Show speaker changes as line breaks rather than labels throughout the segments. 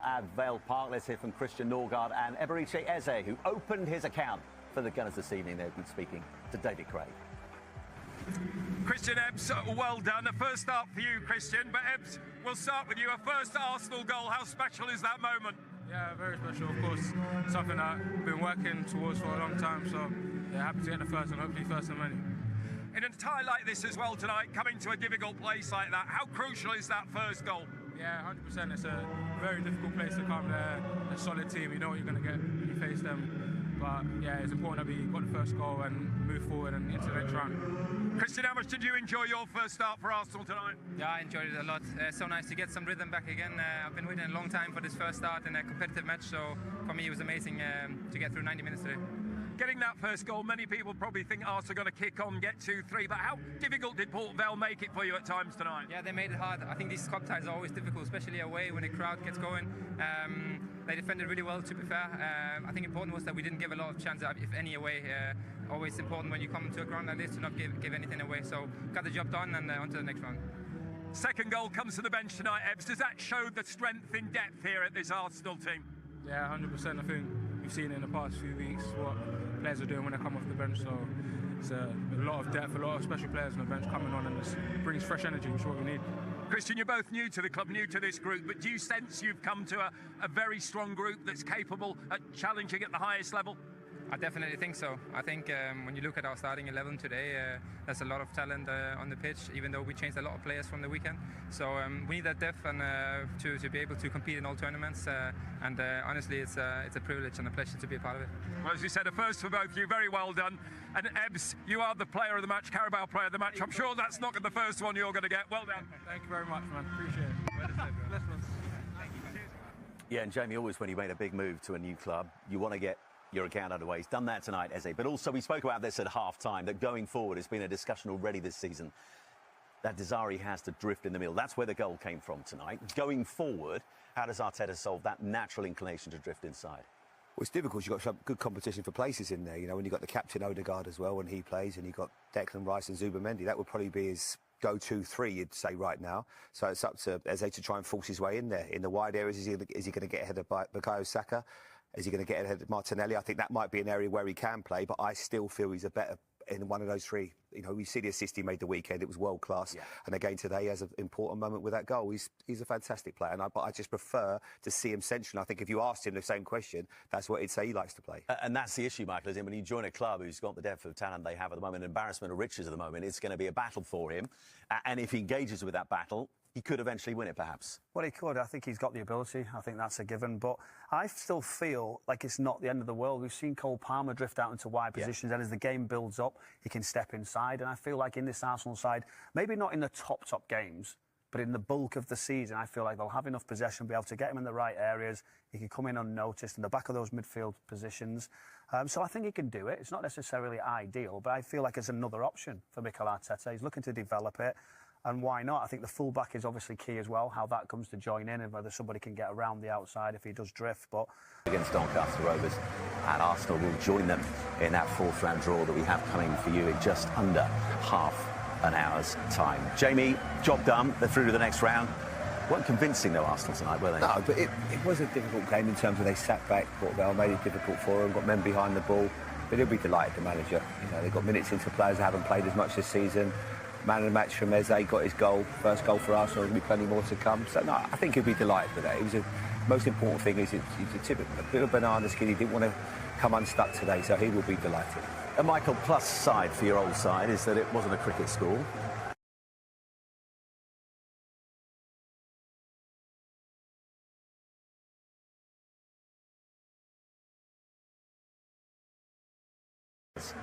At Vale Park, let's hear from Christian Norgard and Eberiche Eze, who opened his account for the Gunners this evening. They've been speaking to David Craig.
Christian, Ebbs, well done. A first start for you, Christian. But Ebbs, we'll start with you. A first Arsenal goal. How special is that moment?
Yeah, very special, of course. Something that I've been working towards for a long time. So, yeah, happy to get the first and hopefully first and many.
In a tie like this as well tonight, coming to a difficult place like that, how crucial is that first goal?
Yeah, 100%. It's a very difficult place to come. They're a solid team. You know what you're going to get when you face them. But yeah, it's important that we got the first goal and move forward and into the next round.
Christian, how much did you enjoy your first start for Arsenal tonight?
Yeah, I enjoyed it a lot. So nice to get some rhythm back again. I've been waiting a long time for this first start in a competitive match. So for me, it was amazing to get through 90 minutes today.
Getting that first goal, many people probably think Arsenal are going to kick on, get 2-3, but how difficult did Port Vale make it for you at times tonight?
Yeah, they made it hard. I think these cup ties are always difficult, especially away when the crowd gets going. They defended really well, to be fair. I think important was that we didn't give a lot of chances, if any, away. Always important when you come to a ground like this to not give anything away. So got the job done and on to the next round.
Second goal comes to the bench tonight, Ebbs. Does that show the strength in depth here at this Arsenal team?
Yeah, 100%. I think we've seen in the past few weeks what players are doing when they come off the bench. So it's a lot of depth, a lot of special players on the bench coming on, and it brings fresh energy, which is what we need.
Christian, you're both new to the club, new to this group, but do you sense you've come to a very strong group that's capable at challenging at the highest level?
I definitely think so. I think when you look at our starting 11 today, there's a lot of talent on the pitch, even though we changed a lot of players from the weekend. So we need that depth and to be able to compete in all tournaments. And honestly, it's a privilege and a pleasure to be a part of it.
Well, as you said, a first for both of you. Very well done. And Ebbs, you are the player of the match, Carabao player of the match. I'm sure that's not the first one you're going to get. Well done.
Thank you very much, man. Appreciate it. Bless man.
Thank you.
Yeah, and Jamie, always when you make a big move to a new club, you want to get your account underway. He's done that tonight, Eze. But also, we spoke about this at half-time, that going forward, it's been a discussion already this season, that desire he has to drift in the middle. That's where the goal came from tonight. Going forward, how does Arteta solve that natural inclination to drift inside?
Well, it's difficult. You've got some good competition for places in there. You know, when you've got the captain Odegaard as well when he plays, and you've got Declan Rice and Zubimendi, that would probably be his go-to three, you'd say, right now. So it's up to Eze to try and force his way in there. In the wide areas, is he going to get ahead of Bukayo Saka? Is he going to get ahead of Martinelli? I think that might be an area where he can play, but I still feel he's a better in one of those three. You know, we see the assist he made the weekend; it was world class. Yeah. And again today, he has an important moment with that goal. He's a fantastic player, but I just prefer to see him central. I think if you asked him the same question, that's what he'd say he likes to play.
And that's the issue, Michael, is when you join a club who's got the depth of talent they have at the moment, embarrassment of riches at the moment, it's going to be a battle for him. And if he engages with that battle, he could eventually win it, perhaps.
Well, he could. I think he's got the ability. I think that's a given. But I still feel like it's not the end of the world. We've seen Cole Palmer drift out into wide positions, and as the game builds up, he can step inside. And I feel like in this Arsenal side, maybe not in the top games, but in the bulk of the season, I feel like they'll have enough possession, be able to get him in the right areas. He can come in unnoticed in the back of those midfield positions. So I think he can do it. It's not necessarily ideal, but I feel like it's another option for Mikel Arteta. He's looking to develop it. And why not? I think the fullback is obviously key as well, how that comes to join in and whether somebody can get around the outside if he does drift. But
against Doncaster Rovers, and Arsenal will join them in that fourth round draw that we have coming for you in just under half an hour's time. Jamie, job done. They're through to the next round. Weren't convincing though, Arsenal tonight, were they?
No, but it was a difficult game in terms of they sat back. Port Vale made it difficult for them, got men behind the ball. But he'll be delighted, the manager. You know, they've got minutes into players that haven't played as much this season. Man of the match from Eze, got his goal, first goal for Arsenal. There'll be plenty more to come. So no, I think he'll be delighted with that. It was most important thing is he's a bit of banana skin. He didn't want to come unstuck today, so he will be delighted.
A Michael, plus side for your old side is that it wasn't a cricket school.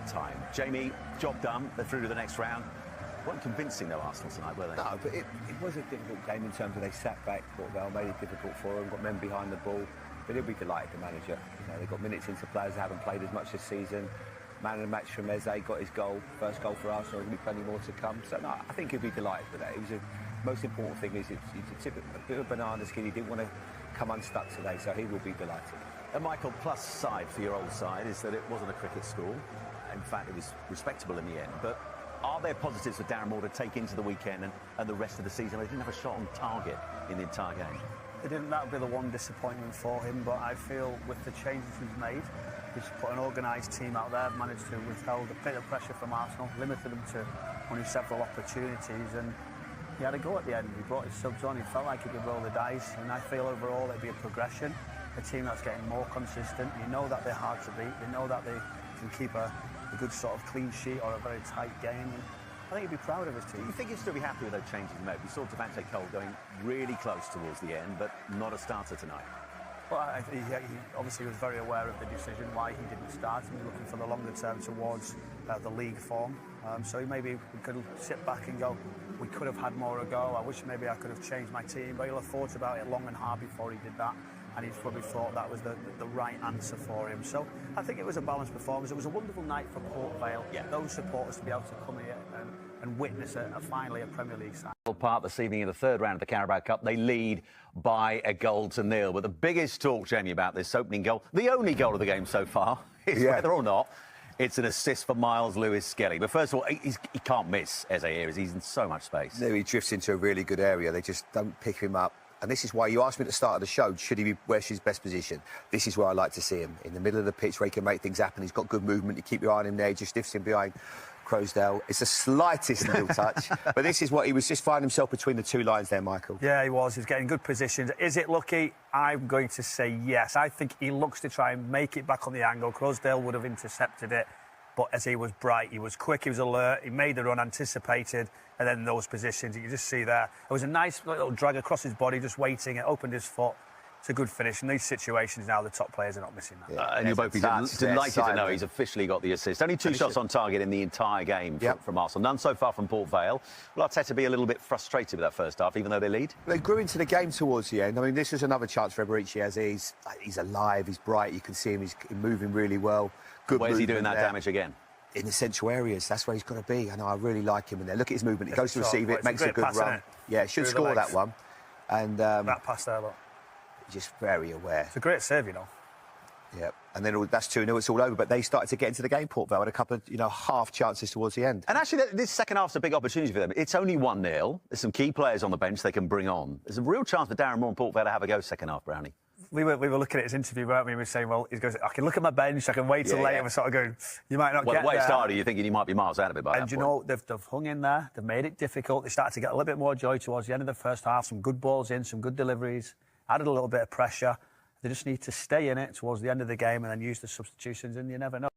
Time. Jamie, job done. They're through to the next round. Weren't convincing though, Arsenal tonight, were they?
No, but it was a difficult game in terms of they sat back. Port Vale made it difficult for them, got men behind the ball. But he'll be delighted, the manager. You know, they've got minutes into players that haven't played as much this season. Man of the match from Eze, got his goal, first goal for Arsenal. There'll be plenty more to come. So no, I think he'll be delighted with that. It was most important thing is he's a bit of banana skin. He didn't want to come unstuck today, so he will be delighted.
A Michael, plus side for your old side is that it wasn't a cricket school. In fact, it was respectable in the end. But are there positives for Darren Moore to take into the weekend and the rest of the season? They didn't have a shot on target in the entire game.
They didn't. That would be the one disappointment for him. But I feel with the changes he's made, he's put an organised team out there, managed to withhold a bit of pressure from Arsenal, limited them to only several opportunities, and he had a go at the end. He brought his subs on. He felt like he could roll the dice, and I feel overall it'd be a progression. A team that's getting more consistent. You know that they're hard to beat. They know that they can keep a good sort of clean sheet or a very tight game. And I think he'd be proud of his team.
Do you think he'd still be happy with those changes he made? We saw Devante Cole going really close towards the end, but not a starter tonight.
Well, he obviously was very aware of the decision, why he didn't start, and he was looking for the longer term towards the league form. So maybe we could sit back and go, we could have had more ago. I wish maybe I could have changed my team, but he'll have thought about it long and hard before he did that. And he probably thought that was the right answer for him. So I think it was a balanced performance. It was a wonderful night for Port Vale. Yeah. Those supporters to be able to come here and witness finally a Premier League side.
Part this evening in the third round of the Carabao Cup, they lead by a goal to nil. But the biggest talk, Jamie, about this opening goal, the only goal of the game so far, is whether or not it's an assist for Miles Lewis-Skelly. But first of all, he can't miss Eze here, as he's in so much space.
No, he drifts into a really good area. They just don't pick him up. And this is why you asked me at the start of the show, where's his best position? This is where I like to see him, in the middle of the pitch where he can make things happen. He's got good movement. You keep your eye on him there. He just lifts him behind Crosdale. It's the slightest little touch. But this is what he was just finding himself between the two lines there, Michael.
Yeah, he was. He's getting good positions. Is it lucky? I'm going to say yes. I think he looks to try and make it back on the angle. Crosdale would have intercepted it. But as he was bright, he was quick, he was alert, he made the run, anticipated, and then those positions, you can just see there. It was a nice little drag across his body, just waiting, it opened his foot. It's a good finish. In these situations now, the top players are not missing that.
Yeah, and you'll both be delighted to know he's officially got the assist. Only two shots on target in the entire game from Arsenal. None so far from Port Vale. Will Arteta be a little bit frustrated with that first half, even though they lead?
They grew into the game towards the end. I mean, this was another chance for Eberici. He's alive, he's bright, you can see him, he's moving really well. Good.
Where's he doing that damage again?
In the central areas, that's where he's got to be. I know, I really like him in there. Look at his movement. He goes to receive it, makes a good run. Yeah, should score that one. And
that pass there, look.
Just very aware.
It's a great save, you know.
Yeah, and then that's 2-0, it's all over. But they started to get into the game, Port Vale, had a couple of, half chances towards the end.
And actually, this second half's a big opportunity for them. It's only 1-0. There's some key players on the bench they can bring on. There's a real chance for Darren Moore and Port Vale to have a go second half, Brownie.
We were looking at his interview, weren't we? We were saying, well, he goes, I can look at my bench, I can wait till later. We're sort of going, you might not get there.
Well, the way it started, you're thinking you might be miles out of it by that point.
And you know, they've hung in there, they've made it difficult. They started to get a little bit more joy towards the end of the first half, some good balls in, some good deliveries, added a little bit of pressure. They just need to stay in it towards the end of the game and then use the substitutions, and you never know.